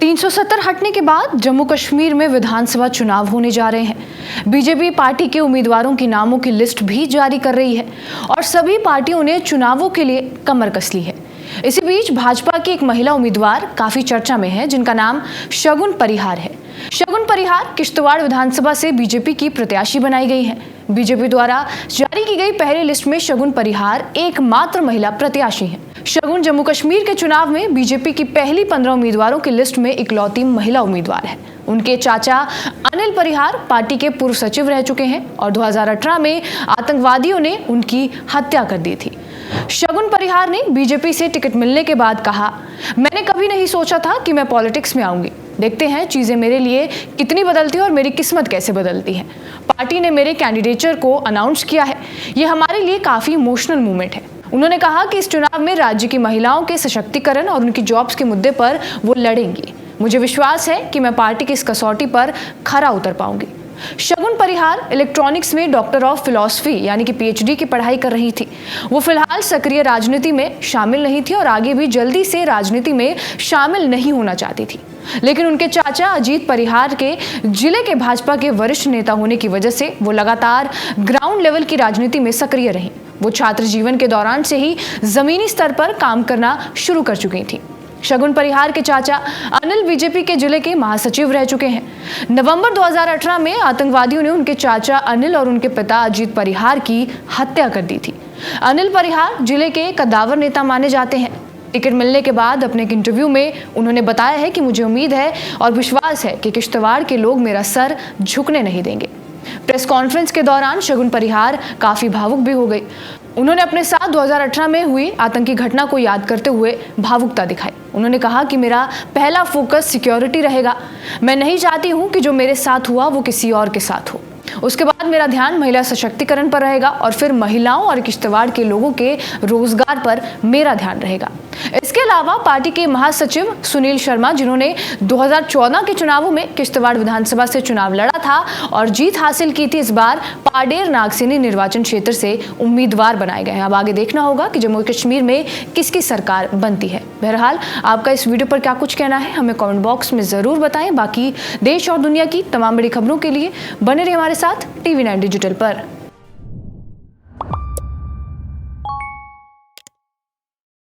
370 हटने के बाद जम्मू कश्मीर में विधानसभा चुनाव होने जा रहे हैं। बीजेपी पार्टी के उम्मीदवारों की नामों की लिस्ट भी जारी कर रही है और सभी पार्टियों ने चुनावों के लिए कमर कस ली है। इसी बीच भाजपा की एक महिला उम्मीदवार काफी चर्चा में है, जिनका नाम शगुन परिहार है। शगुन परिहार किश्तवाड़ विधानसभा से बीजेपी की प्रत्याशी बनाई गई है। बीजेपी द्वारा जारी की गई पहली लिस्ट में शगुन परिहार एकमात्र महिला प्रत्याशी हैं। शगुन जम्मू कश्मीर के चुनाव में बीजेपी की पहली 15 उम्मीदवारों की लिस्ट में इकलौती महिला उम्मीदवार है। उनके चाचा अनिल परिहार पार्टी के पूर्व सचिव रह चुके हैं और 2018 में आतंकवादियों ने उनकी हत्या कर दी थी। शगुन परिहार ने बीजेपी से टिकट मिलने के बाद कहा, मैंने कभी नहीं सोचा था कि मैं पॉलिटिक्स में आऊंगी। देखते हैं चीजें मेरे लिए कितनी बदलती है और मेरी किस्मत कैसे बदलती है। पार्टी ने मेरे कैंडिडेचर को अनाउंस किया है। ये हमारे लिए काफी इमोशनल मूवमेंट है। उन्होंने कहा कि इस चुनाव में राज्य की महिलाओं के सशक्तिकरण और उनकी जॉब्स के मुद्दे पर वो लड़ेंगी। मुझे विश्वास है कि मैं पार्टी की इस कसौटी पर खरा उतर पाऊंगी। शगुन परिहार इलेक्ट्रॉनिक्स में डॉक्टर ऑफ फिलॉसफी यानी कि पीएचडी की पढ़ाई कर रही थी। वो फिलहाल सक्रिय राजनीति में शामिल नहीं थी और आगे भी जल्दी से राजनीति में शामिल नहीं होना चाहती थी। लेकिन उनके चाचा अजीत परिहार के जिले के भाजपा के वरिष्ठ नेता होने की वजह से वो लगातार ग्राउंड लेवल की राजनीति में सक्रिय रही। वो छात्र जीवन के दौरान से ही जमीनी स्तर पर काम करना शुरू कर चुकी थी। शगुन परिहार के चाचा अनिल बीजेपी के जिले के महासचिव रह चुके हैं। नवंबर 2018 में आतंकवादियों ने उनके चाचा अनिल और उनके पिता अजीत परिहार की हत्या कर दी थी। अनिल परिहार जिले के कद्दावर नेता माने जाते हैं। टिकट मिलने के बाद अपने एक इंटरव्यू में उन्होंने बताया है कि मुझे उम्मीद है और विश्वास है कि किश्तवाड़ के लोग मेरा सर झुकने नहीं देंगे। प्रेस कॉन्फ्रेंस के दौरान शगुन परिहार काफी भावुक भी हो गई। उन्होंने अपने साथ 2018 में हुई आतंकी घटना को याद करते हुए भावुकता दिखाई। उन्होंने कहा कि मेरा पहला फोकस सिक्योरिटी रहेगा। मैं नहीं चाहती हूं कि जो मेरे साथ हुआ वो किसी और के साथ हो। उसके बाद मेरा ध्यान महिला सशक्तिकरण पर रहेगा और फिर महिलाओं और किश्तवाड़ के लोगों के रोजगार पर मेरा ध्यान रहेगा। इसके अलावा पार्टी के महासचिव सुनील शर्मा, जिन्होंने 2014 के चुनावों में किश्तवाड़ विधानसभा से चुनाव लड़ा था और जीत हासिल की थी, इस बार पाडेर नागसेनी निर्वाचन क्षेत्र से उम्मीदवार बनाए गए हैं। अब आगे देखना होगा कि जम्मू कश्मीर में किसकी सरकार बनती है। बहरहाल आपका इस वीडियो पर क्या कुछ कहना है, हमें कमेंट बॉक्स में जरूर बताएं। बाकी देश और दुनिया की तमाम बड़ी खबरों के लिए बने रहिए हमारे साथ TV9 डिजिटल पर।